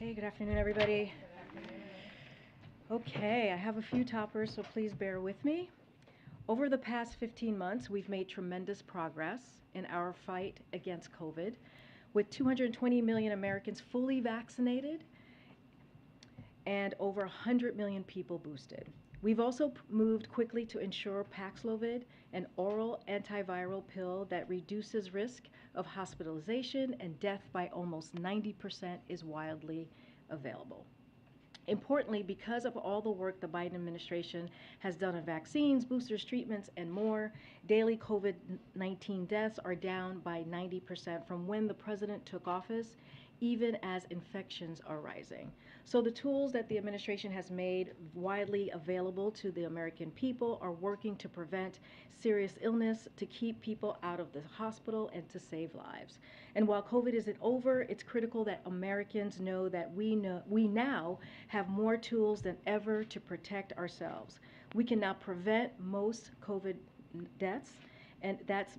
Hey, good afternoon, everybody. Okay, I have a few toppers, so please bear with me. Over the past 15 months, we've made tremendous progress in our fight against COVID, with 220 million Americans fully vaccinated and over 100 million people boosted. We've also moved quickly to ensure Paxlovid, an oral antiviral pill that reduces risk of hospitalization and death by almost 90%, is widely available. Importantly, because of all the work the Biden administration has done on vaccines, boosters, treatments, and more, daily COVID-19 deaths are down by 90% from when the president took office, even as infections are rising. So the tools that the administration has made widely available to the American people are working to prevent serious illness, to keep people out of the hospital, and to save lives. And while COVID isn't over, it's critical that Americans know that we now have more tools than ever to protect ourselves. We can now prevent most COVID deaths, and that's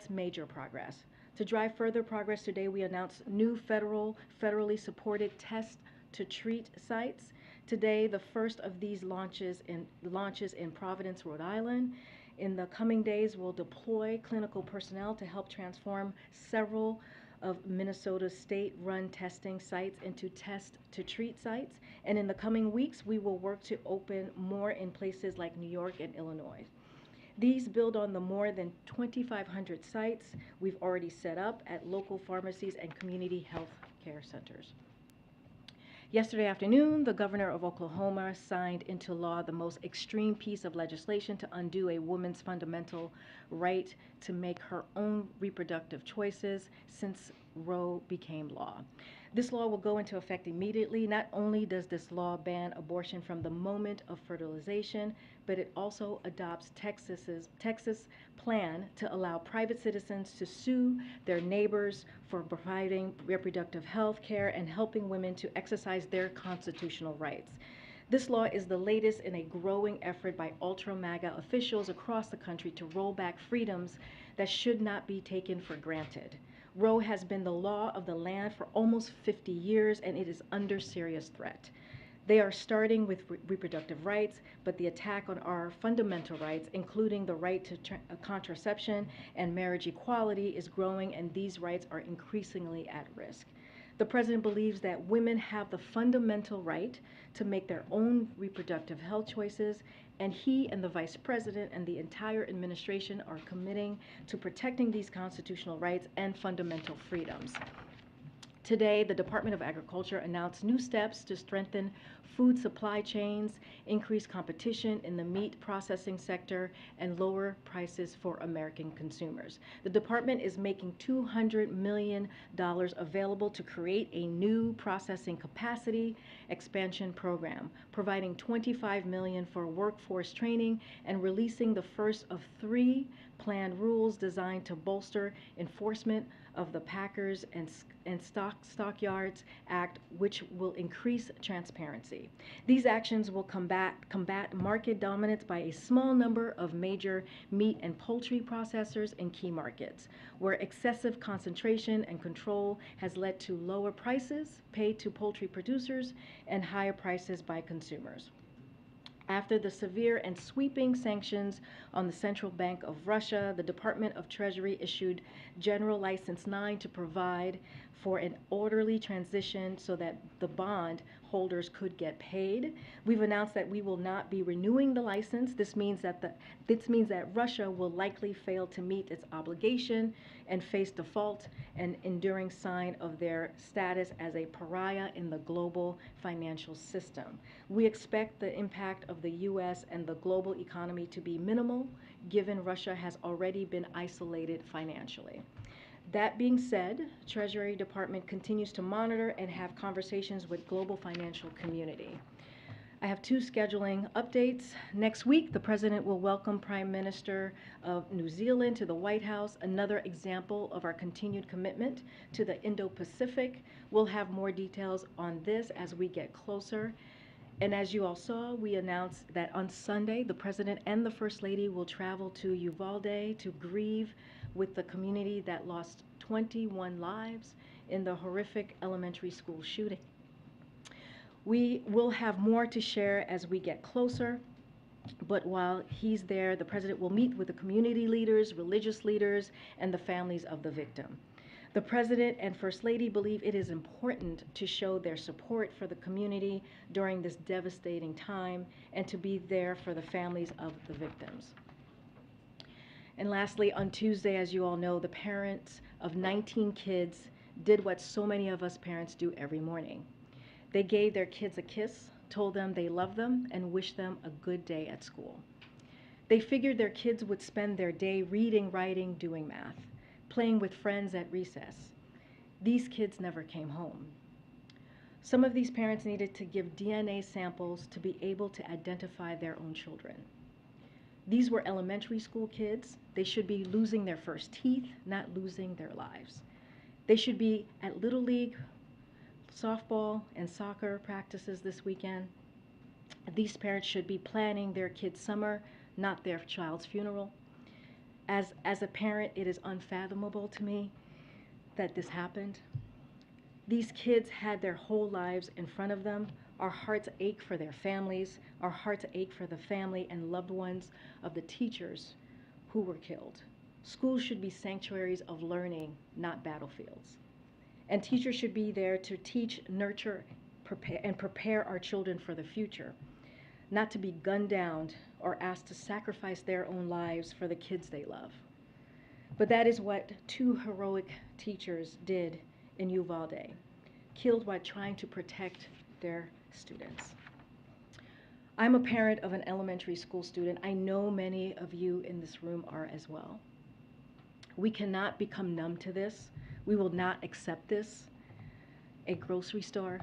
major progress. To drive further progress today, we announced new federally supported test to treat sites. Today, the first of these launches in Providence, Rhode Island. In the coming days, we'll deploy clinical personnel to help transform several of Minnesota's state-run testing sites into test to treat sites. And in the coming weeks, we will work to open more in places like New York and Illinois. These build on the more than 2,500 sites we've already set up at local pharmacies and community health care centers. Yesterday afternoon, the governor of Oklahoma signed into law the most extreme piece of legislation to undo a woman's fundamental right to make her own reproductive choices since Roe became law. This law will go into effect immediately. Not only does this law ban abortion from the moment of fertilization, but it also adopts Texas plan to allow private citizens to sue their neighbors for providing reproductive health care and helping women to exercise their constitutional rights. This law is the latest in a growing effort by ultra-MAGA officials across the country to roll back freedoms that should not be taken for granted. Roe has been the law of the land for almost 50 years, and it is under serious threat. They are starting with reproductive rights, but the attack on our fundamental rights, including the right to contraception and marriage equality, is growing, and these rights are increasingly at risk. The president believes that women have the fundamental right to make their own reproductive health choices, and he and the vice president and the entire administration are committing to protecting these constitutional rights and fundamental freedoms. Today, the Department of Agriculture announced new steps to strengthen food supply chains, increase competition in the meat processing sector, and lower prices for American consumers. The department is making $200 million available to create a new processing capacity expansion program, providing $25 million for workforce training, and releasing the first of 3 planned rules designed to bolster enforcement of the Packers and Stockyards Act, which will increase transparency. These actions will combat market dominance by a small number of major meat and poultry processors in key markets, where excessive concentration and control has led to lower prices paid to poultry producers and higher prices by consumers. After the severe and sweeping sanctions on the Central Bank of Russia, the Department of Treasury issued General License 9 to provide for an orderly transition so that the bond holders could get paid. We've announced that we will not be renewing the license. This means that Russia will likely fail to meet its obligation and face default, an enduring sign of their status as a pariah in the global financial system. We expect the impact of the U.S. and the global economy to be minimal, given Russia has already been isolated financially. That being said, Treasury Department continues to monitor and have conversations with global financial community. I have 2 scheduling updates. Next week, the President will welcome Prime Minister of New Zealand to the White House, another example of our continued commitment to the Indo-Pacific. We'll have more details on this as we get closer. And as you all saw, we announced that on Sunday, the President and the First Lady will travel to Uvalde to grieve with the community that lost 21 lives in the horrific elementary school shooting. We will have more to share as we get closer, but while he's there, the president will meet with the community leaders, religious leaders, and the families of the victim. The president and First Lady believe it is important to show their support for the community during this devastating time and to be there for the families of the victims. And lastly, on Tuesday, as you all know, the parents of 19 kids did what so many of us parents do every morning. They gave their kids a kiss, told them they love them, and wished them a good day at school. They figured their kids would spend their day reading, writing, doing math, playing with friends at recess. These kids never came home. Some of these parents needed to give DNA samples to be able to identify their own children. These were elementary school kids. They should be losing their first teeth, not losing their lives. They should be at Little League, softball, and soccer practices this weekend. These parents should be planning their kids' summer, not their child's funeral. As a parent, it is unfathomable to me that this happened. These kids had their whole lives in front of them. Our hearts ache for their families. Our hearts ache for the family and loved ones of the teachers who were killed. Schools should be sanctuaries of learning, not battlefields. And teachers should be there to teach, nurture, prepare our children for the future, not to be gunned down or asked to sacrifice their own lives for the kids they love. But that is what two heroic teachers did in Uvalde, killed while trying to protect their students. I'm a parent of an elementary school student. I know many of you in this room are as well. We cannot become numb to this. We will not accept this. A grocery store,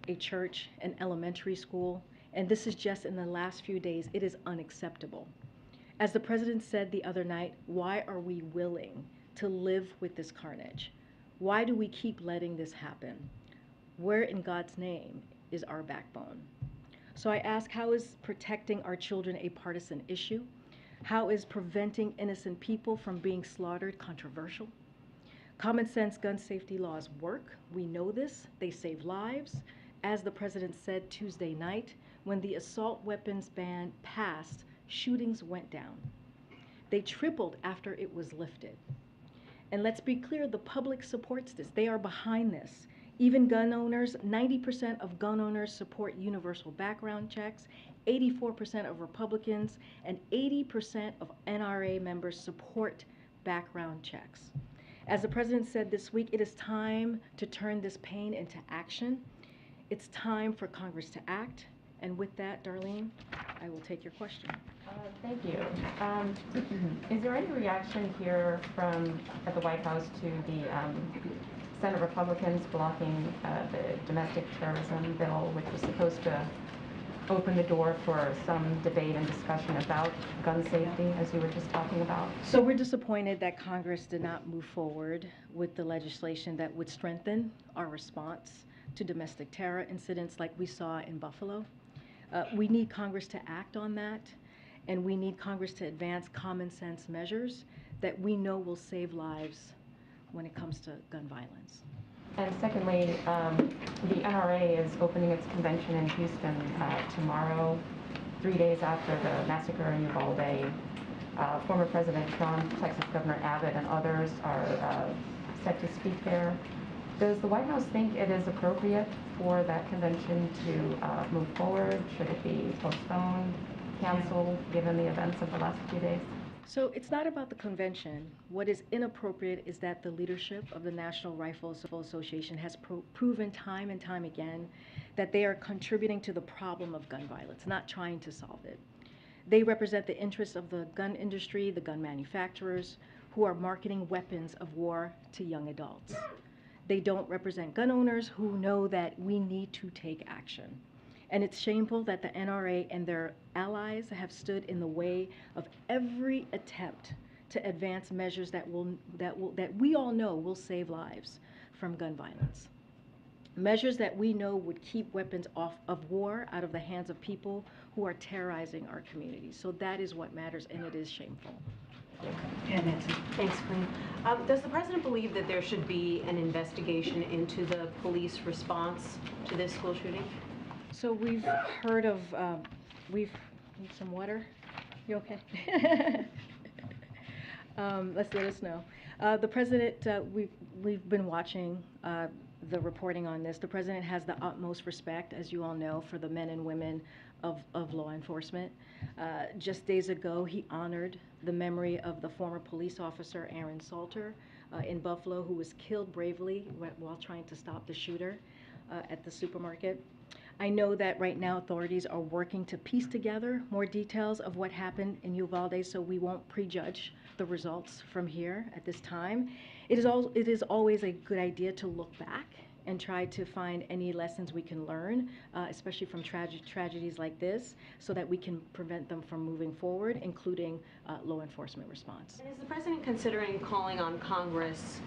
a church, an elementary school, and this is just in the last few days, it is unacceptable. As the president said the other night, why are we willing to live with this carnage? Why do we keep letting this happen? Where in God's name is our backbone? So I ask, how is protecting our children a partisan issue? How is preventing innocent people from being slaughtered controversial? Common sense gun safety laws work. We know this. They save lives. As the president said Tuesday night, when the assault weapons ban passed, shootings went down. They tripled after it was lifted. And let's be clear, the public supports this. They are behind this. Even gun owners, 90% of gun owners support universal background checks, 84% of Republicans, and 80% of NRA members support background checks. As the president said this week, it is time to turn this pain into action. It's time for Congress to act. And with that, Darlene, I will take your question. Thank you. Is there any reaction here at the White House to the Senate Republicans blocking the domestic terrorism bill, which was supposed to open the door for some debate and discussion about gun safety, as you were just talking about? So we're disappointed that Congress did not move forward with the legislation that would strengthen our response to domestic terror incidents like we saw in Buffalo. We need Congress to act on that, and we need Congress to advance common sense measures that we know will save lives when it comes to gun violence. And secondly, the NRA is opening its convention in Houston tomorrow, 3 days after the massacre in Uvalde. Former President Trump, Texas Governor Abbott, and others are set to speak there. Does the White House think it is appropriate for that convention to move forward? Should it be postponed, canceled, given the events of the last few days? So it's not about the convention. What is inappropriate is that the leadership of the National Rifle Association has proven time and time again that they are contributing to the problem of gun violence, not trying to solve it. They represent the interests of the gun industry, the gun manufacturers, who are marketing weapons of war to young adults. They don't represent gun owners who know that we need to take action. And it's shameful that the NRA and their allies have stood in the way of every attempt to advance measures that we all know will save lives from gun violence. Measures that we know would keep weapons of war out of the hands of people who are terrorizing our communities. So that is what matters, and it is shameful. Yeah, Nancy. Thanks, Karine. Does the president believe that there should be an investigation into the police response to this school shooting? So we've heard of, we've, need some water? You okay? Let us know. The president, we've been watching the reporting on this. The president has the utmost respect, as you all know, for the men and women of law enforcement. Just days ago, he honored the memory of the former police officer, Aaron Salter, in Buffalo, who was killed bravely while trying to stop the shooter at the supermarket. I know that right now authorities are working to piece together more details of what happened in Uvalde, so we won't prejudge the results from here at this time. It is always a good idea to look back and try to find any lessons we can learn, especially from tragedies like this, so that we can prevent them from moving forward, including law enforcement response. And is the president considering calling on Congress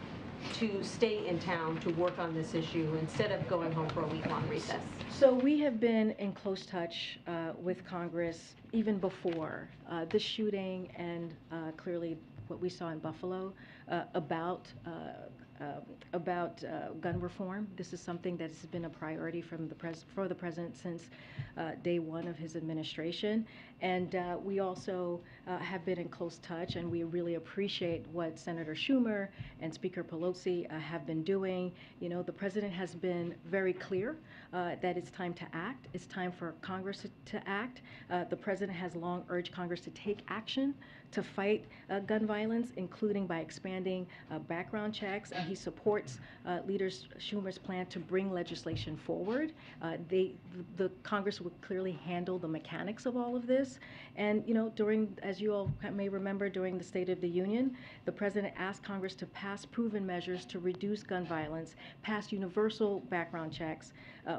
to stay in town to work on this issue instead of going home for a week-long recess? So we have been in close touch with Congress even before this shooting and clearly what we saw in Buffalo about gun reform. This is something that has been a priority from for the president since day one of his administration. And we also have been in close touch, and we really appreciate what Senator Schumer and Speaker Pelosi have been doing. You know, the president has been very clear that it's time to act. It's time for Congress to act. The president has long urged Congress to take action to fight gun violence, including by expanding background checks, and he supports Leader Schumer's plan to bring legislation forward. The Congress would clearly handle the mechanics of all of this, and you know, as you all may remember, during the State of the Union, the president asked Congress to pass proven measures to reduce gun violence, pass universal background checks.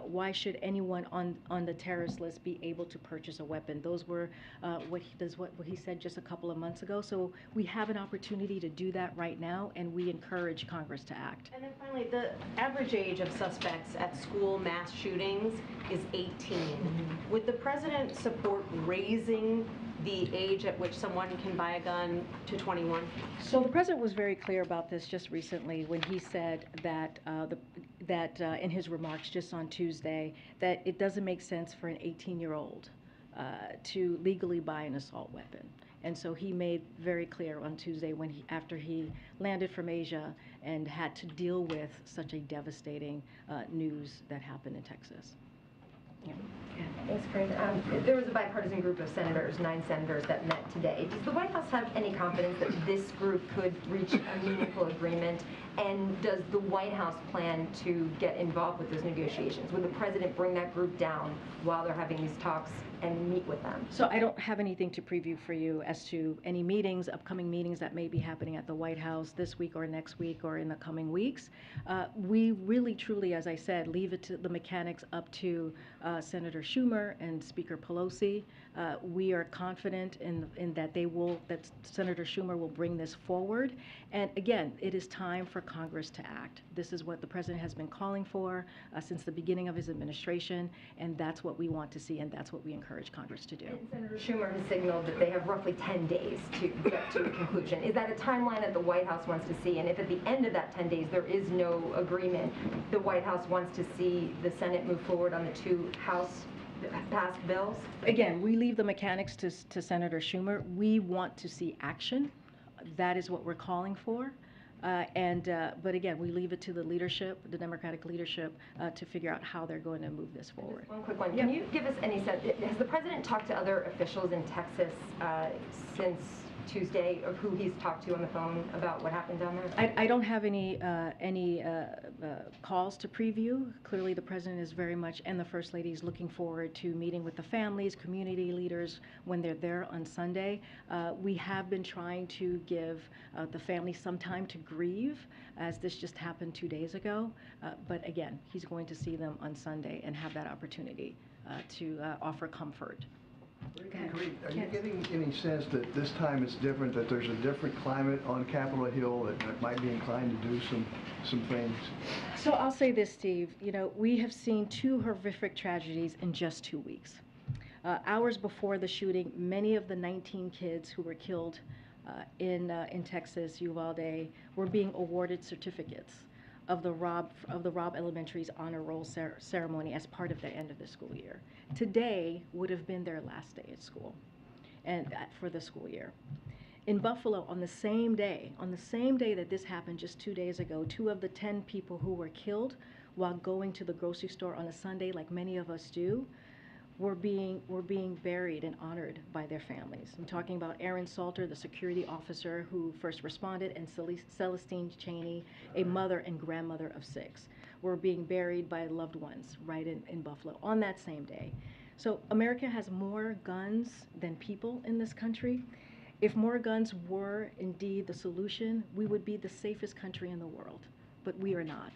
Why should anyone on the terrorist list be able to purchase a weapon? Those were what he said just a couple of months ago. So we have an opportunity to do that right now, and we encourage Congress to act. And then finally, the average age of suspects at school mass shootings is 18. Mm-hmm. Would the president support raising the age at which someone can buy a gun to 21? So the president was very clear about this just recently when he said that in his remarks just on Tuesday that it doesn't make sense for an 18-year-old to legally buy an assault weapon. And so he made very clear on Tuesday after he landed from Asia and had to deal with such a devastating news that happened in Texas. Yeah. Thanks, Karine. There was a bipartisan group of senators, 9 senators, that met today. Does the White House have any confidence that this group could reach a meaningful agreement? And does the White House plan to get involved with those negotiations? Would the president bring that group down while they're having these talks and meet with them? So I don't have anything to preview for you as to any meetings, upcoming meetings that may be happening at the White House this week or next week or in the coming weeks. We really, truly, as I said, leave it to the mechanics up to Senator Schumer and Speaker Pelosi. We are confident in that that Senator Schumer will bring this forward. And again, it is time for Congress to act. This is what the president has been calling for since the beginning of his administration, and that's what we want to see, and that's what we encourage Congress to do. And Senator Schumer has signaled that they have roughly 10 days to get to a conclusion. Is that a timeline that the White House wants to see? And if at the end of that 10 days there is no agreement, the White House wants to see the Senate move forward on the 2 House passed bills? Again, we leave the mechanics to Senator Schumer. We want to see action. That is what we're calling for. But again, we leave it to the leadership, the Democratic leadership, to figure out how they're going to move this forward. Just one quick one. Can you give us any sense, has the president talked to other officials in Texas since Tuesday, of who he's talked to on the phone about what happened down there? I don't have any calls to preview. Clearly, the president is very much, and the First Lady is looking forward to meeting with the families, community leaders when they're there on Sunday. We have been trying to give the family some time to grieve, as this just happened 2 days ago. But again, he's going to see them on Sunday and have that opportunity to offer comfort. Are you getting any sense that this time it's different, that there's a different climate on Capitol Hill that might be inclined to do some things? So I'll say this, Steve. You know, we have seen 2 horrific tragedies in just 2 weeks. Hours before the shooting, many of the 19 kids who were killed in Texas, Uvalde, were being awarded certificates. of the Robb Elementary's honor roll ceremony as part of the end of the school year. Today would have been their last day at school, and for the school year. In Buffalo, on the same day that this happened just 2 days ago, 2 of the 10 people who were killed while going to the grocery store on a Sunday, like many of us do, were being buried and honored by their families. I'm talking about Aaron Salter, the security officer who first responded, and Celestine Cheney, a mother and grandmother of 6, were being buried by loved ones right in Buffalo on that same day. So America has more guns than people in this country. If more guns were indeed the solution, we would be the safest country in the world, but we are not.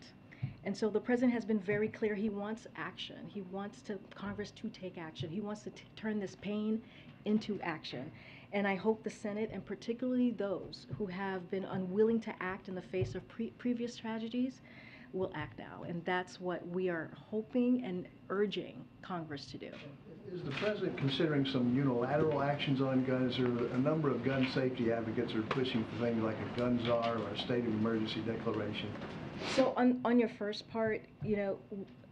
And so the president has been very clear. He wants action. He wants Congress to take action. He wants to turn this pain into action. And I hope the Senate, and particularly those who have been unwilling to act in the face of previous tragedies, will act now. And that's what we are hoping and urging Congress to do. Is the president considering some unilateral actions on guns? There are a number of gun safety advocates that are pushing for things like a gun czar or a state of emergency declaration. So on your first part,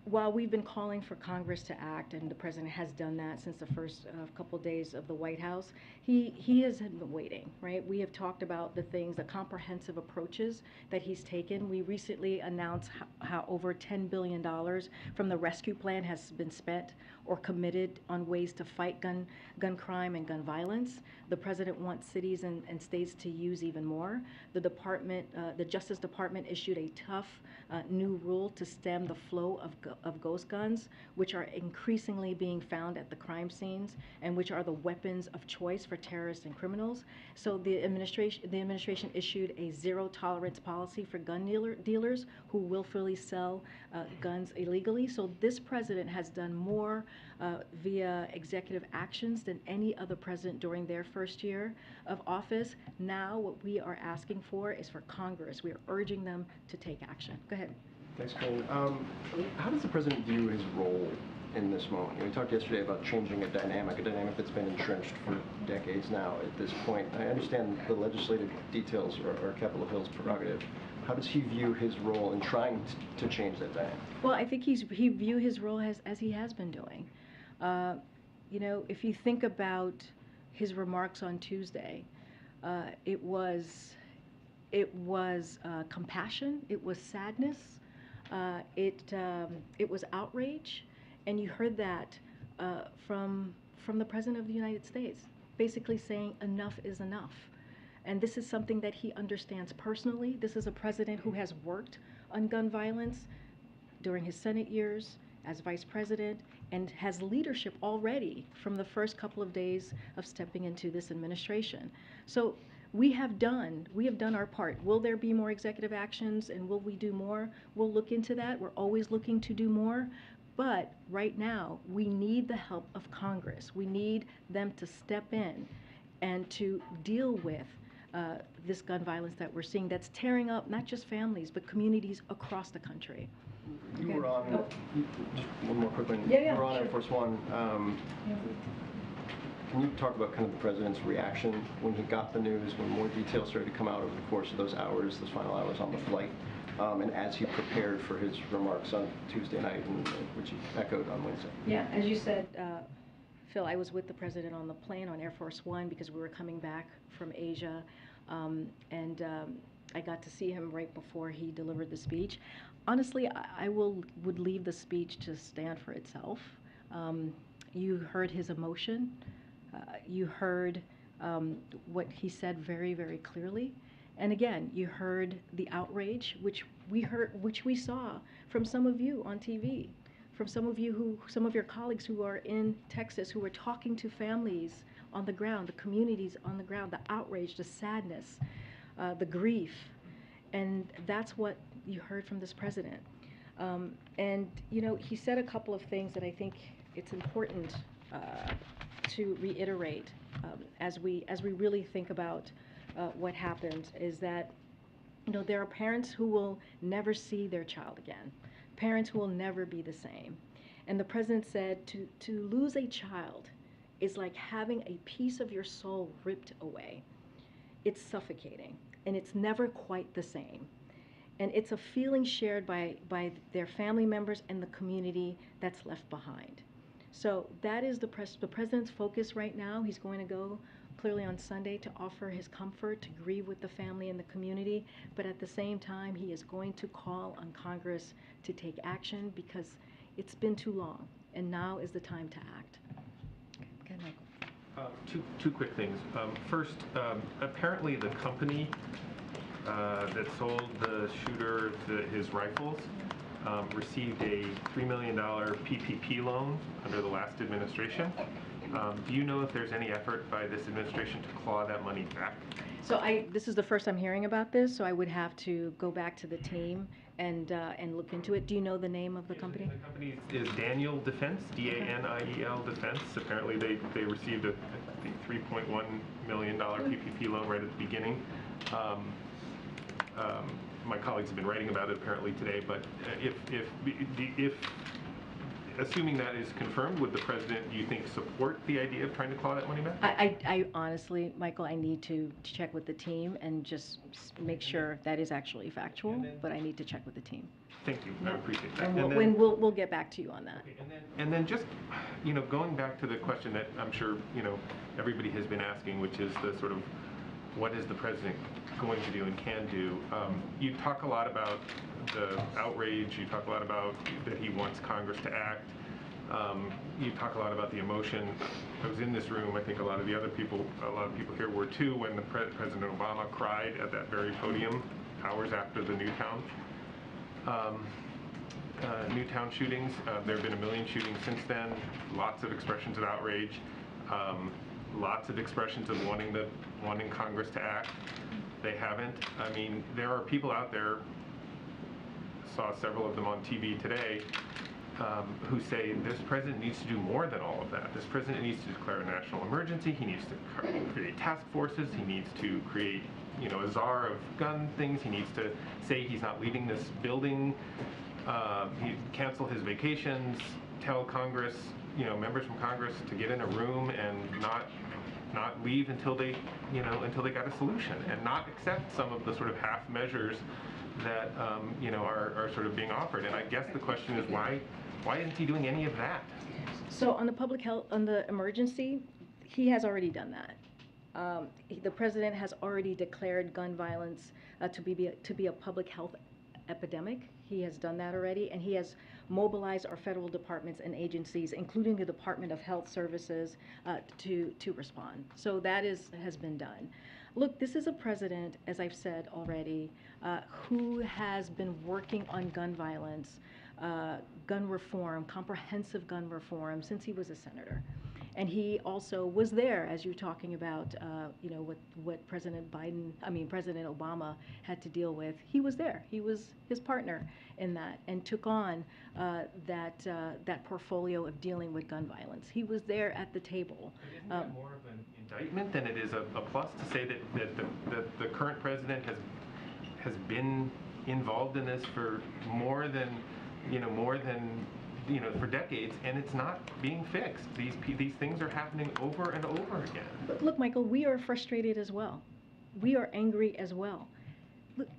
while we've been calling for Congress to act, and the president has done that since the first couple days of the White House, he has been waiting, right? We have talked about the comprehensive approaches that he's taken. We recently announced how over $10 billion from the rescue plan has been spent or committed on ways to fight gun crime and gun violence. The president wants cities and states to use even more. The Justice Department issued a tough new rule to stem the flow of ghost guns, which are increasingly being found at the crime scenes and which are the weapons of choice for terrorists and criminals. So the administration issued a zero tolerance policy for gun dealers who willfully sell guns illegally. So this president has done more via executive actions than any other president during their first year of office. Now what we are asking for is for Congress. We are urging them to take action. Go ahead. Thanks, Karine. How does the president view his role in this moment? We talked yesterday about changing a dynamic that's been entrenched for decades now at this point. I understand the legislative details are Capitol Hill's prerogative. How does he view his role in trying to change that dynamic? Well, I think he view his role as he has been doing. If you think about his remarks on Tuesday, it was compassion, it was sadness, it was outrage, and you heard that from the President of the United States, basically saying enough is enough. And this is something that he understands personally. This is a president who has worked on gun violence during his Senate years as vice president and has leadership already from the first couple of days of stepping into this administration. So we have done our part. Will there be more executive actions, and will we do more? We'll look into that. We're always looking to do more. But right now, we need the help of Congress. We need them to step in and to deal with this gun violence that we're seeing that's tearing up not just families, but communities across the country. You were on, just one more quick one. Yeah, you were on sure. Air Force One. Can you talk about kind of the president's reaction when he got the news, when more details started to come out over the course of those final hours on the flight, and as he prepared for his remarks on Tuesday night, which he echoed on Wednesday? Yeah, as you said, Phil, I was with the president on the plane on Air Force One because we were coming back from Asia, and I got to see him right before he delivered the speech. Honestly, I would leave the speech to stand for itself. You heard his emotion. You heard what he said very, very clearly. And again, you heard the outrage, which we saw from some of you on TV, from some of your colleagues who are in Texas, who are talking to families on the ground, the communities on the ground, the outrage, the sadness, the grief. And that's what you heard from this president. And he said a couple of things that I think it's important to reiterate as we really think about what happened, is that there are parents who will never see their child again, parents who will never be the same. And the president said to lose a child is like having a piece of your soul ripped away. It's suffocating, and it's never quite the same. And it's a feeling shared by their family members and the community that's left behind. So that is the president's focus right now. He's going to go clearly on Sunday to offer his comfort, to grieve with the family and the community, but at the same time, he is going to call on Congress to take action because it's been too long, and now is the time to act. Okay, Michael. Two quick things. First, apparently the company that sold the shooter his rifles received a $3 million PPP loan under the last administration. Do you know if there's any effort by this administration to claw that money back? So this is the first I'm hearing about this, so I would have to go back to the team and look into it. Do you know the name of the company? The company is Daniel Defense, D-A-N-I-E-L Defense. Apparently they received a $3.1 million PPP loan right at the beginning. My colleagues have been writing about it apparently today, but if assuming that is confirmed, would the president, do you think, support the idea of trying to claw that money back? I honestly, Michael, I need to check with the team and just make sure that is actually factual, but I need to check with the team. Thank you, I appreciate that. And we'll get back to you on that. Okay, and then just, going back to the question that I'm sure, everybody has been asking, which is the sort of, what is the president going to do and can do? You talk a lot about the outrage, you talk a lot about that he wants Congress to act, you talk a lot about the emotion. I was in this room, I think a lot of people here were too, when President Obama cried at that very podium hours after the Newtown shootings. There have been a million shootings since then, lots of expressions of outrage, lots of expressions of wanting Congress to act. They haven't. I mean, there are people out there, saw several of them on TV today, who say this president needs to do more than all of that. This president needs to declare a national emergency. He needs to create task forces. He needs to create, a czar of gun things. He needs to say he's not leaving this building. He cancel his vacations. Tell Congress, members from Congress to get in a room and not leave until they got a solution, and not accept some of the sort of half measures that are sort of being offered. And I guess the question is why isn't he doing any of that? So on the public health, on the emergency, he has already done that. The president has already declared gun violence to be a public health epidemic. He has done that already, and he has mobilized our federal departments and agencies, including the Department of Health Services, to respond. So that has been done. Look, this is a president, as I've said already, who has been working on gun violence, gun reform, comprehensive gun reform, since he was a senator. And he also was there, as you're talking about, what President Obama had to deal with. He was there. He was his partner in that, and took on that portfolio of dealing with gun violence. He was there at the table. Isn't that more of an indictment than it is a plus to say that the current president has been involved in this for more than for decades, and it's not being fixed. These things are happening over and over again. But look, Michael, we are frustrated as well. We are angry as well. Look,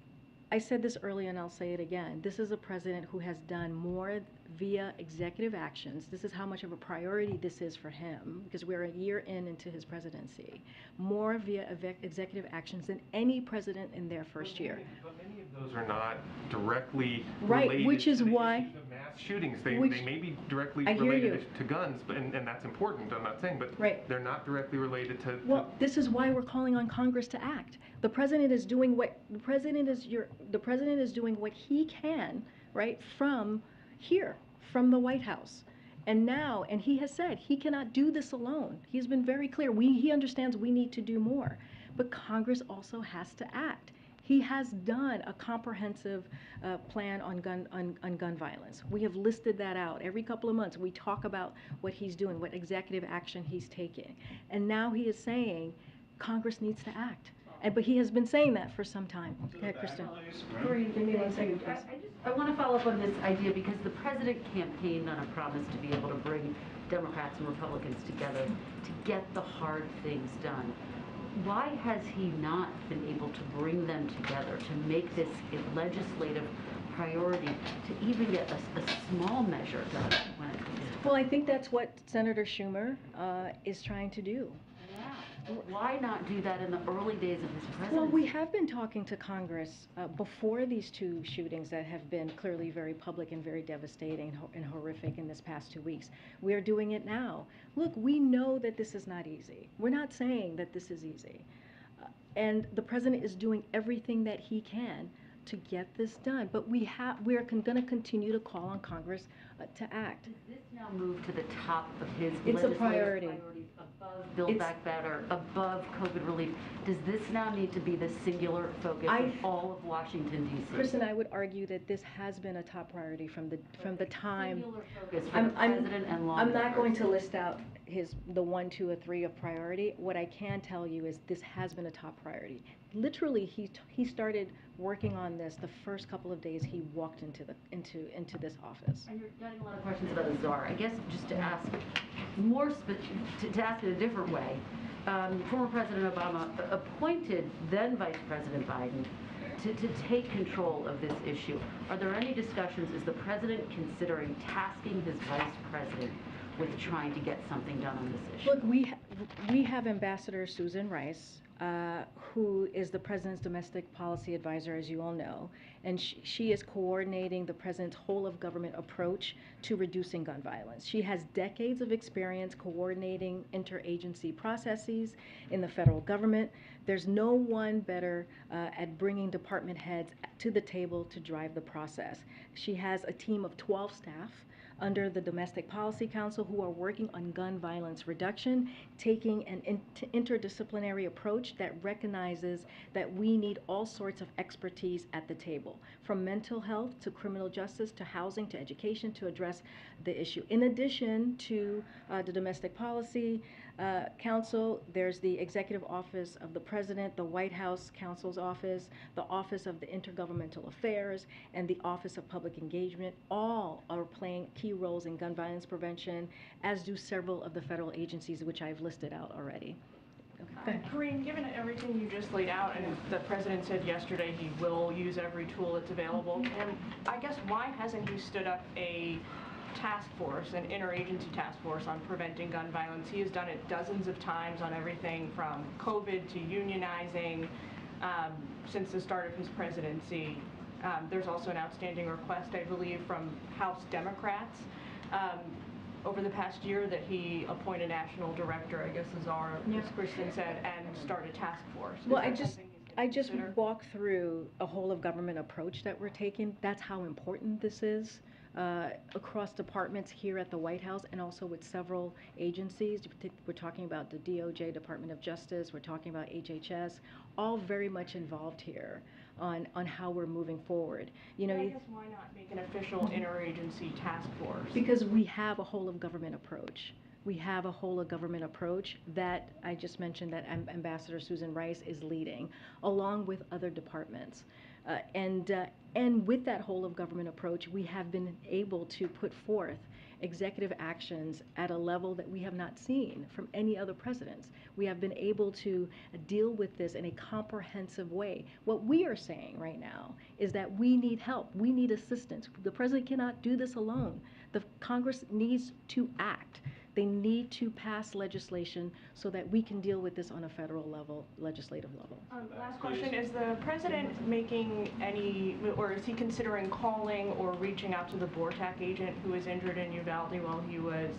I said this earlier and I'll say it again. This is a president who has done more via executive actions. This is how much of a priority this is for him, because we're a year into his presidency. More via executive actions than any president in their first year. But many of those are not directly right, related which is to the why issues of mass shootings. They may be directly related to guns, and that's important. I'm not saying, but right. They're not directly related to. Well, this is why we're calling on Congress to act. The president is doing what the president is doing what he can, right, from here, from the White House. And he has said he cannot do this alone. He's been very clear. He understands we need to do more. But Congress also has to act. He has done a comprehensive plan on gun violence. We have listed that out. Every couple of months we talk about what he's doing, what executive action he's taking. And now he is saying Congress needs to act. But he has been saying that for some time. Okay, Kristen. Karine, give me 1 second, please. I want to follow up on this idea, because the president campaigned on a promise to be able to bring Democrats and Republicans together to get the hard things done. Why has he not been able to bring them together to make this a legislative priority to even get a small measure done when it comes to? Well, I think that's what Senator Schumer is trying to do. Why not do that in the early days of his presidency? Well, we have been talking to Congress before these two shootings that have been clearly very public and very devastating and horrific in this past 2 weeks. We are doing it now. Look, we know that this is not easy. We're not saying that this is easy. And the president is doing everything that he can to get this done. But we are going to continue to call on Congress to act. Does this now move to the top of his It's a legislative priority. priorities above Build Back Better, above COVID relief? Does this now need to be the singular focus of all of Washington, D.C.? Kristen, I would argue that this has been a top priority from the time. Singular focus for the president and law. I'm not going to list out the 1, 2, or 3 of priority. What I can tell you is this has been a top priority. Literally, he started working on this the first couple of days he walked into this office. And you're getting a lot of questions about the czar. I guess just to ask to ask it a different way, former President Obama appointed then Vice President Biden to take control of this issue. Are there any discussions? Is the president considering tasking his vice president with trying to get something done on this issue? Look, we have Ambassador Susan Rice, who is the president's domestic policy advisor, as you all know, and she is coordinating the president's whole of government approach to reducing gun violence. She has decades of experience coordinating interagency processes in the federal government. There's no one better at bringing department heads to the table to drive the process. She has a team of 12 staff under the Domestic Policy Council who are working on gun violence reduction, taking an interdisciplinary approach that recognizes that we need all sorts of expertise at the table, from mental health to criminal justice to housing to education, to address the issue. In addition to the Domestic Policy Council, there's the Executive Office of the President, the White House Counsel's Office, the Office of the Intergovernmental Affairs, and the Office of Public Engagement. All are playing key roles in gun violence prevention, as do several of the federal agencies, which I've listed out already. Karine, given everything you just laid out, and the president said yesterday he will use every tool that's available, and I guess why hasn't he stood up a task force, an interagency task force on preventing gun violence? He has done it dozens of times on everything from COVID to unionizing since the start of his presidency. There's also an outstanding request, I believe, from House Democrats over the past year that he appoint a national director, I guess as Kristen said, and start a task force. Well, I just walked through a whole of government approach that we're taking. That's how important this is. Across departments here at the White House and also with several agencies. We're talking about the DOJ, Department of Justice, we're talking about HHS, all very much involved here on how we're moving forward. You know, I guess why not make an official interagency task force? Because we have a whole of government approach. We have a whole of government approach that I just mentioned that Ambassador Susan Rice is leading, along with other departments. And with that whole of government approach, we have been able to put forth executive actions at a level that we have not seen from any other presidents. We have been able to deal with this in a comprehensive way. What we are saying right now is that we need help. We need assistance. The president cannot do this alone. The Congress needs to act. They need to pass legislation so that we can deal with this on a federal level, legislative level. Last question, is the president making any, or is he considering calling or reaching out to the BORTAC agent who was injured in Uvalde while he was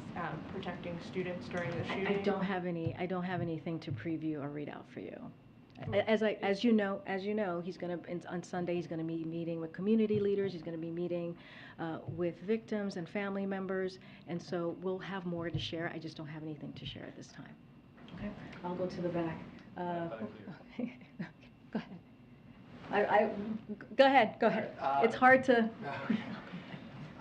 protecting students during the shooting? I don't have anything to preview or read out for you. As you know, he's going to on Sunday. He's going to be meeting with community leaders. He's going to be meeting with victims and family members, and so we'll have more to share. I just don't have anything to share at this time. Okay, I'll go to the back. Okay. Go ahead. Go ahead. It's hard to.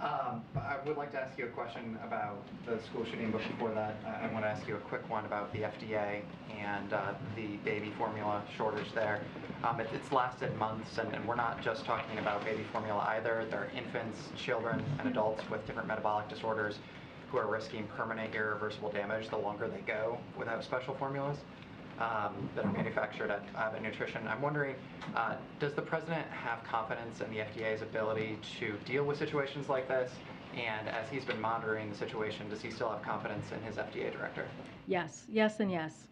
I would like to ask you a question about the school shooting, but before that, I want to ask you a quick one about the FDA and the baby formula shortage there. It's lasted months, and we're not just talking about baby formula either. There are infants, children, and adults with different metabolic disorders who are risking permanent irreversible damage the longer they go without special formulas. that are manufactured at Abbott Nutrition. I'm wondering, does the president have confidence in the FDA's ability to deal with situations like this? And as he's been monitoring the situation, does he still have confidence in his FDA director? Yes, yes, and yes.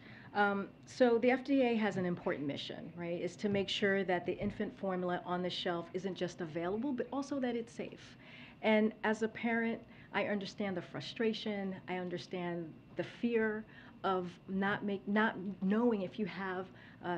So the FDA has an important mission, right? Is to make sure that the infant formula on the shelf isn't just available, but also that it's safe. And as a parent, I understand the frustration. I understand the fear of not knowing if you have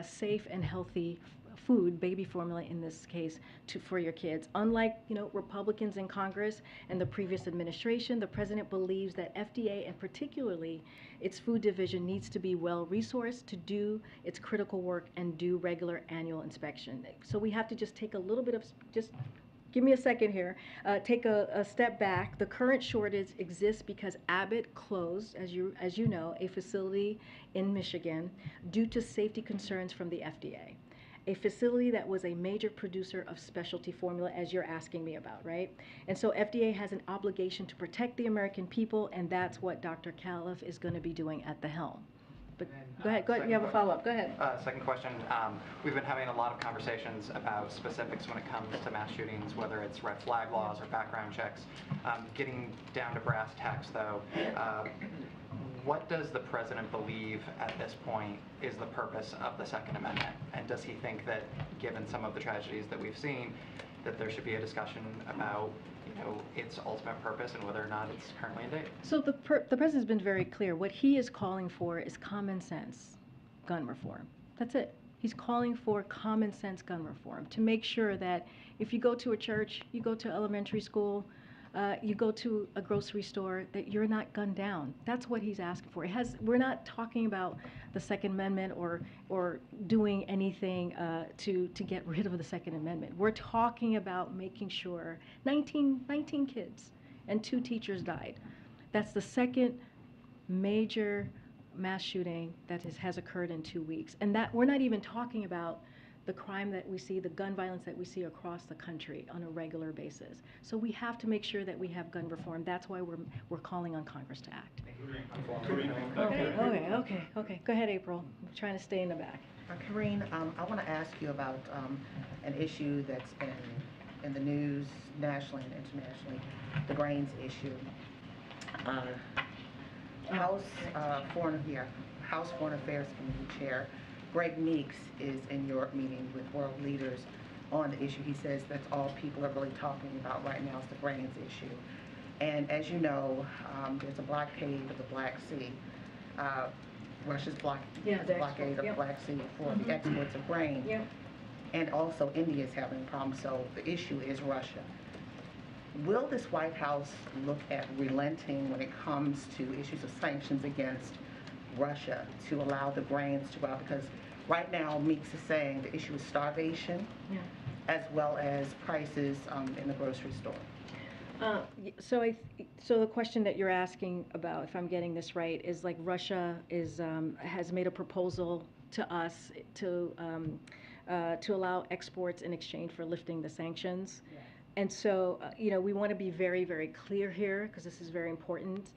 safe and healthy food, baby formula in this case, for your kids. Unlike, Republicans in Congress and the previous administration, the president believes that FDA, and particularly its food division, needs to be well resourced to do its critical work and do regular annual inspection. So we have to just take a little bit of, just give me a second here, take a step back. The current shortage exists because Abbott closed, as you know, a facility in Michigan due to safety concerns from the FDA. A facility that was a major producer of specialty formula, as you're asking me about, right? And so FDA has an obligation to protect the American people, and that's what Dr. Califf is going to be doing at the helm. But go ahead, you have a follow-up, go ahead. Second question, we've been having a lot of conversations about specifics when it comes to mass shootings, whether it's red flag laws or background checks. Getting down to brass tacks though, what does the president believe at this point is the purpose of the Second Amendment? And does he think that, given some of the tragedies that we've seen, that there should be a discussion about, its ultimate purpose and whether or not it's currently in date? So the president's been very clear. What he is calling for is common sense gun reform. That's it. He's calling for common sense gun reform to make sure that if you go to a church, you go to elementary school, you go to a grocery store, that you're not gunned down. That's what he's asking for. We're not talking about the Second Amendment or doing anything to get rid of the Second Amendment. We're talking about making sure 19 kids and 2 teachers died. That's the second major mass shooting that has occurred in 2 weeks. And that we're not even talking about the crime that we see, the gun violence that we see across the country on a regular basis. So we have to make sure that we have gun reform. That's why we're calling on Congress to act. Okay. Go ahead, April. I'm trying to stay in the back. Karine, I want to ask you about an issue that's been in the news nationally and internationally, the grains issue. House Foreign Affairs Committee Chair Greg Meeks is in Europe meeting with world leaders on the issue. He says that's all people are really talking about right now is the grains issue. And as you know, there's a blockade of the Black Sea. Russia's blockade of the Black Sea for the exports of grain. Yep. And also India is having a problem, so the issue is Russia. Will this White House look at relenting when it comes to issues of sanctions against Russia to allow the grains to go out? Because right now, Meeks is saying the issue is starvation, as well as prices in the grocery store. So the question that you're asking about, if I'm getting this right, is like Russia has made a proposal to us to allow exports in exchange for lifting the sanctions. Yeah. And so, we want to be very, very clear here because this is very important.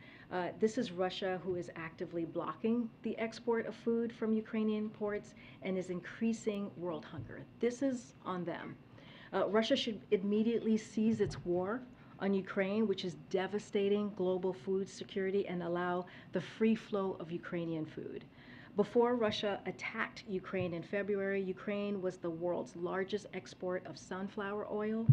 This is Russia who is actively blocking the export of food from Ukrainian ports and is increasing world hunger. This is on them. Russia should immediately cease its war on Ukraine, which is devastating global food security, and allow the free flow of Ukrainian food. Before Russia attacked Ukraine in February, Ukraine was the world's largest export of sunflower oil,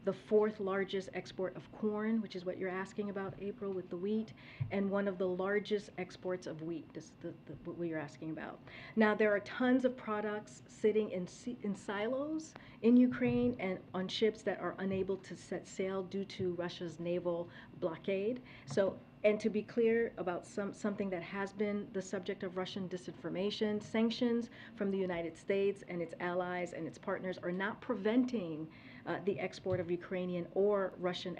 the 4th largest export of corn, which is what you're asking about, April, with the wheat, and one of the largest exports of wheat, this is what you're asking about. Now, there are tons of products sitting in silos in Ukraine and on ships that are unable to set sail due to Russia's naval blockade. So, and to be clear about something that has been the subject of Russian disinformation, sanctions from the United States and its allies and its partners are not preventing the export of Ukrainian or Russian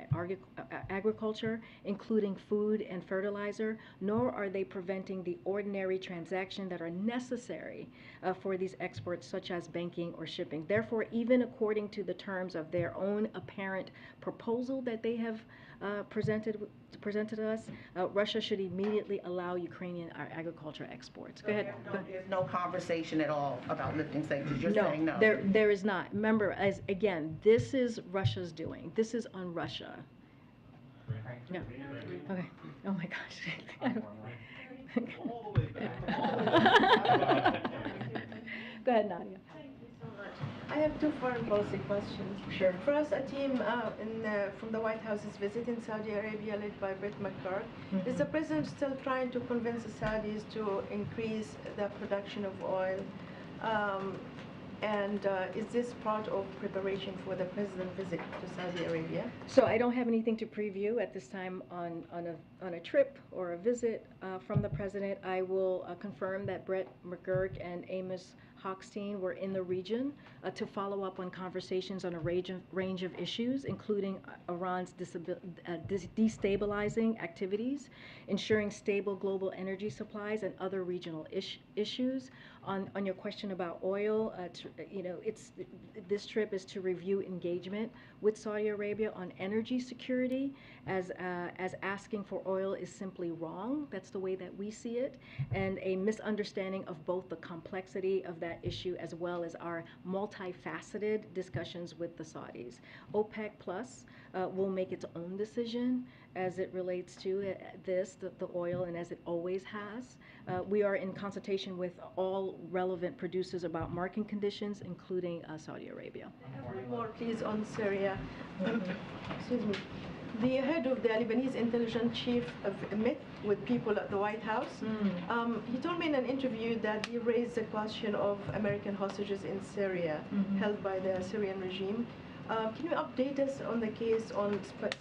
agriculture, including food and fertilizer, nor are they preventing the ordinary transactions that are necessary for these exports, such as banking or shipping. Therefore, even according to the terms of their own apparent proposal that they have presented to us, Russia should immediately allow Ukrainian agriculture exports. Go ahead. There's no conversation at all about lifting sanctions. You're saying no. There is not. Remember, again, this is Russia's doing. This is on Russia. No. Okay. Oh my gosh. Go ahead, Nadia. I have two foreign policy questions. Sure. First, a team from the White House is visiting Saudi Arabia led by Brett McGurk. Is the president still trying to convince the Saudis to increase the production of oil? Is this part of preparation for the president's visit to Saudi Arabia? So I don't have anything to preview at this time on a trip or a visit from the president. I will confirm that Brett McGurk and Amos Hochstein were in the region to follow up on conversations on a range of issues, including Iran's destabilizing activities, ensuring stable global energy supplies, and other regional issues. On your question about oil, this trip is to review engagement with Saudi Arabia on energy security, as asking for oil is simply wrong. That's the way that we see it, and a misunderstanding of both the complexity of that issue as well as our multifaceted discussions with the Saudis. OPEC Plus will make its own decision as it relates to the oil, and as it always has. We are in consultation with all relevant producers about market conditions, including Saudi Arabia. One more, please, on Syria. Excuse me. The head of the Lebanese intelligence chief met with people at the White House. He told me in an interview that he raised the question of American hostages in Syria held by the Syrian regime. Can you update us on the case,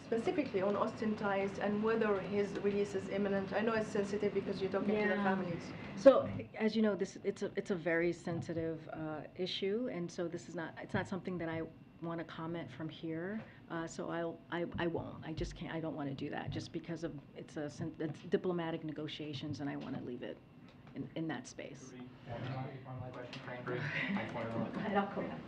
specifically on Austin ties, and whether his release is imminent? I know it's sensitive because you're talking to the families. So, as you know, it's a very sensitive issue, and so it's not something that I want to comment from here. So I won't. I just can't. I don't want to do that just because of it's diplomatic negotiations, and I want to leave it in that space. I'll come back.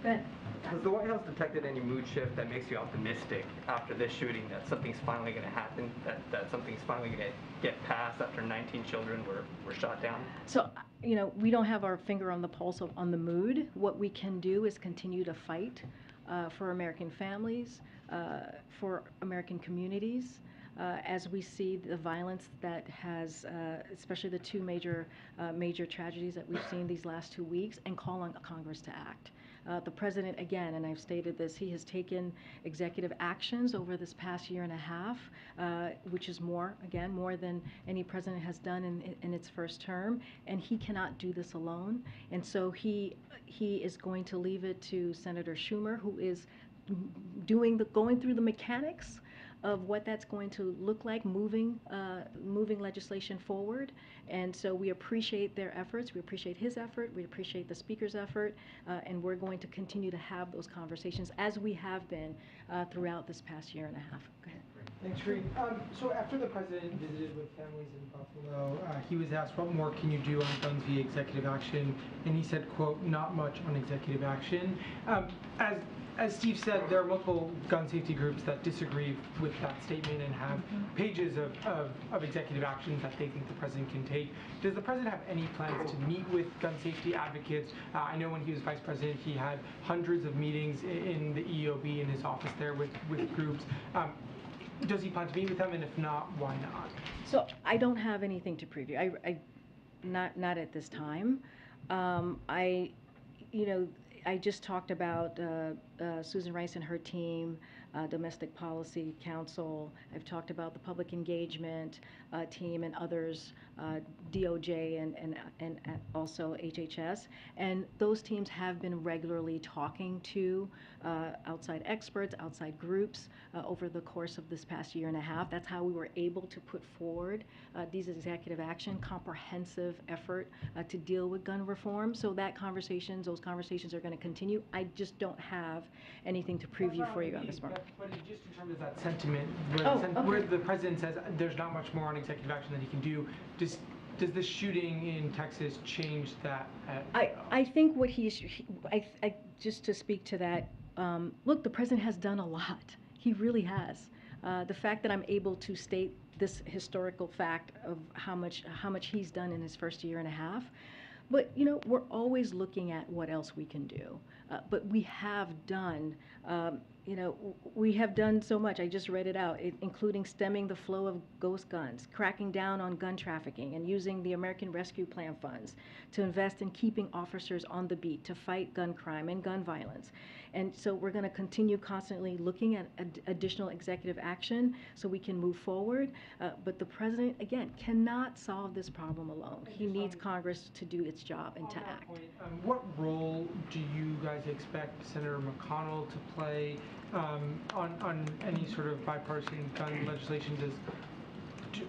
Go ahead. Has the White House detected any mood shift that makes you optimistic after this shooting that something's finally going to happen, that something's finally going to get passed after 19 children were shot down? So, we don't have our finger on the pulse on the mood. What we can do is continue to fight for American families, for American communities, as we see the violence that has, especially the two major tragedies that we've seen these last 2 weeks, and call on Congress to act. The president, again, and I've stated this, he has taken executive actions over this past year and a half, which is more than any president has done in its first term, and he cannot do this alone. And so he is going to leave it to Senator Schumer, who is going through the mechanics of what that's going to look like, moving legislation forward. And so we appreciate their efforts, we appreciate his effort, we appreciate the Speaker's effort, and we're going to continue to have those conversations as we have been throughout this past year and a half. Go ahead. Thanks, Karine. So after the president visited with families in Buffalo, he was asked, what more can you do on guns via executive action? And he said, quote, not much on executive action. As Steve said, there are multiple gun safety groups that disagree with that statement and have pages of executive actions that they think the president can take. Does the president have any plans to meet with gun safety advocates? I know when he was vice president, he had hundreds of meetings in the EOB in his office there with groups. Does he plan to meet with them, and if not, why not? So I don't have anything to preview. Not at this time. I just talked about Susan Rice and her team, Domestic Policy Council. I've talked about the public engagement team and others, DOJ and also HHS. And those teams have been regularly talking to outside experts, outside groups over the course of this past year and a half. That's how we were able to put forward these executive action, comprehensive effort to deal with gun reform. So those conversations are going to continue. I just don't have anything to preview for you on this one. But just in terms of that sentiment, where the president says there's not much more on executive action that he can do, does this shooting in Texas change that? I think what just to speak to that, look, the president has done a lot. He really has. The fact that I'm able to state this historical fact of how much he's done in his first year and a half. But, you know, we're always looking at what else we can do. But we have done, you know, we have done so much. I just read it out, including stemming the flow of ghost guns, cracking down on gun trafficking, and using the American Rescue Plan funds to invest in keeping officers on the beat to fight gun crime and gun violence. And so we're going to continue constantly looking at additional executive action so we can move forward. But the president, again, cannot solve this problem alone. He needs Congress to do its job and to act. What role do you guys expect Senator McConnell to play on any sort of bipartisan gun legislation?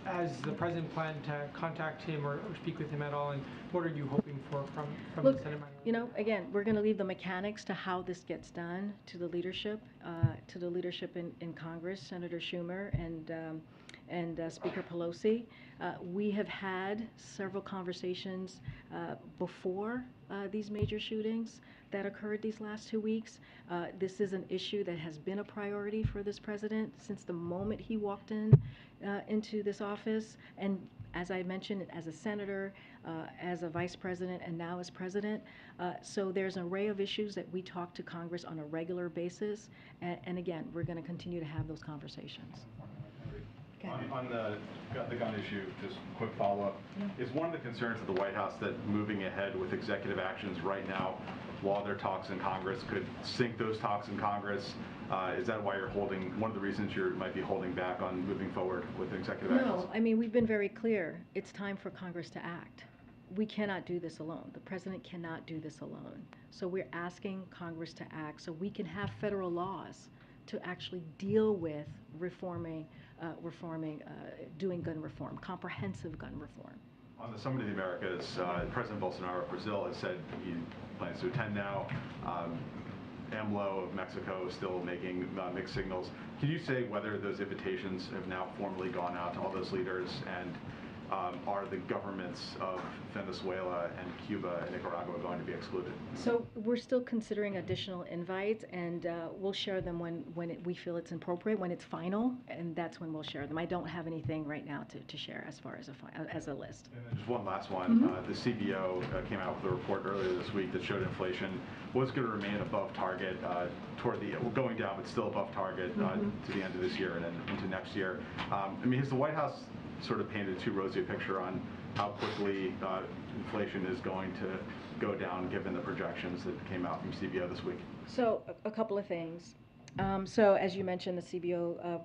Has the president planned to contact him or speak with him at all, and what are you hoping for from the Senate minority? You know, again, we're going to leave the mechanics to how this gets done to the leadership in Congress, Senator Schumer and Speaker Pelosi. We have had several conversations before these major shootings that occurred these last 2 weeks. This is an issue that has been a priority for this president since the moment he walked into this office. And as I mentioned, as a senator, as a vice president, and now as president. So there's an array of issues that we talk to Congress on a regular basis. And again, we're going to continue to have those conversations. On the gun issue, just a quick follow-up. Is one of the concerns of the White House that moving ahead with executive actions right now while there are talks in Congress could sink those talks in Congress? Is that why you're one of the reasons you might be holding back on moving forward with executive actions? No, I mean, we've been very clear. It's time for Congress to act. We cannot do this alone. The president cannot do this alone. So we're asking Congress to act so we can have federal laws to actually deal with doing gun reform, comprehensive gun reform. On the Summit of the Americas, President Bolsonaro of Brazil has said he plans to attend now. AMLO of Mexico is still making mixed signals. Can you say whether those invitations have now formally gone out to all those leaders, and are the governments of Venezuela and Cuba and Nicaragua going to be excluded? So we're still considering additional invites, and we'll share them when we feel it's appropriate, when it's final, and that's when we'll share them. I don't have anything right now to share as far as a list. And then just one last one. The CBO came out with a report earlier this week that showed inflation was going to remain above target going down, but still above target to the end of this year and then into next year. I mean, has the White House sort of painted too rosy a picture on how quickly inflation is going to go down given the projections that came out from CBO this week? So a couple of things. So as you mentioned, the CBO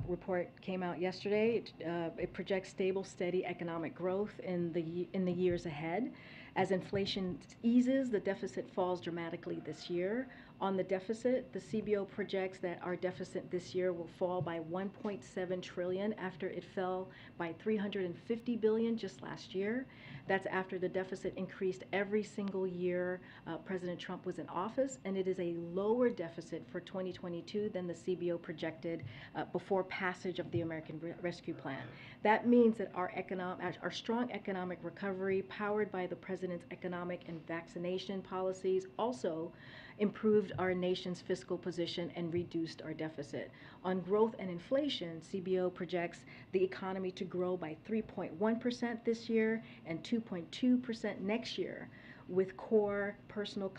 report came out yesterday. It projects stable, steady economic growth in the years ahead. As inflation eases, the deficit falls dramatically this year. On the deficit, the CBO projects that our deficit this year will fall by $1.7 trillion after it fell by $350 billion just last year. That's after the deficit increased every single year President Trump was in office, and it is a lower deficit for 2022 than the CBO projected before passage of the American Rescue Plan. That means that our strong economic recovery, powered by the president's economic and vaccination policies, also improved our nation's fiscal position and reduced our deficit. On growth and inflation, CBO projects the economy to grow by 3.1% this year and 2.2% next year, with core personal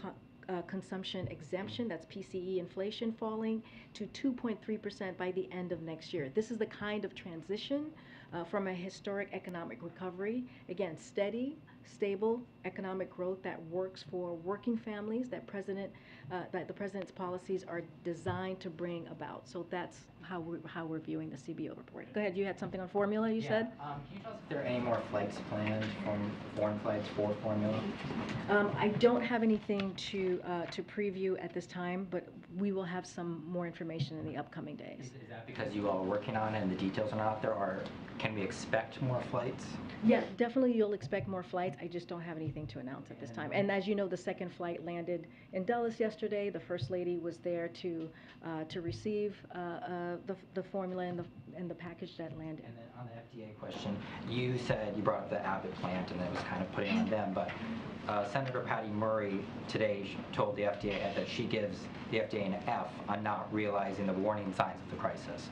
consumption exemption, that's PCE inflation, falling to 2.3% by the end of next year. This is the kind of transition from a historic economic recovery. Again, steady, stable economic growth that works for working families that the president's policies are designed to bring about. So that's how we're viewing the CBO report. Go ahead, you had something on formula, you said? Can you tell us if there are any more flights planned from foreign flights for formula? I don't have anything to preview at this time, but we will have some more information in the upcoming days. Is that because you all are working on it and the details are not out there, or can we expect more flights? Yeah, definitely you'll expect more flights. I just don't have anything to announce at this time. And as you know, the second flight landed in Dulles yesterday. The First Lady was there to receive the formula and the package that landed. And then on the FDA question, you said you brought up the Abbott plant and it was kind of putting on them, but Senator Patty Murray today told the FDA that she gives the FDA an F on not realizing the warning signs of the crisis.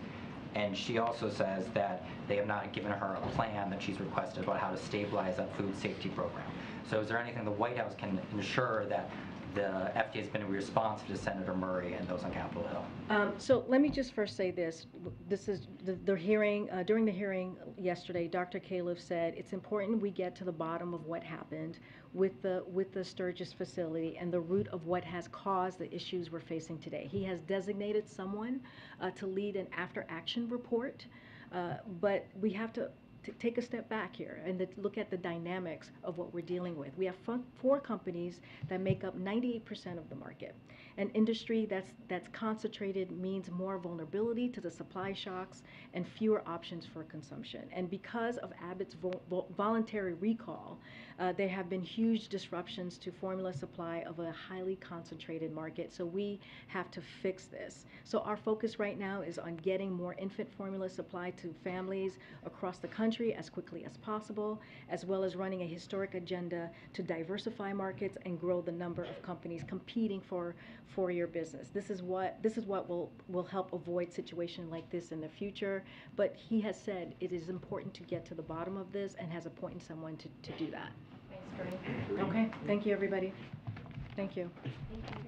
And she also says that they have not given her a plan that she's requested about how to stabilize that food safety program. So is there anything the White House can ensure that the FDA has been responsive to Senator Murray and those on Capitol Hill? So let me just first say this. This is the hearing, during the hearing yesterday, Dr. Califf said it's important we get to the bottom of what happened with the Sturgis facility and the root of what has caused the issues we're facing today. He has designated someone to lead an after-action report, but we have to take a step back here and look at the dynamics of what we're dealing with. We have 4 companies that make up 98% of the market. An industry that's concentrated means more vulnerability to the supply shocks and fewer options for consumption. And because of Abbott's voluntary recall, there have been huge disruptions to formula supply of a highly concentrated market. So we have to fix this. So our focus right now is on getting more infant formula supply to families across the country as quickly as possible, as well as running a historic agenda to diversify markets and grow the number of companies competing for your business. This is what will help avoid situations like this in the future. But he has said it is important to get to the bottom of this and has appointed someone to do that. Thanks, Karine. Okay, thank you, everybody. Thank you. Thank you.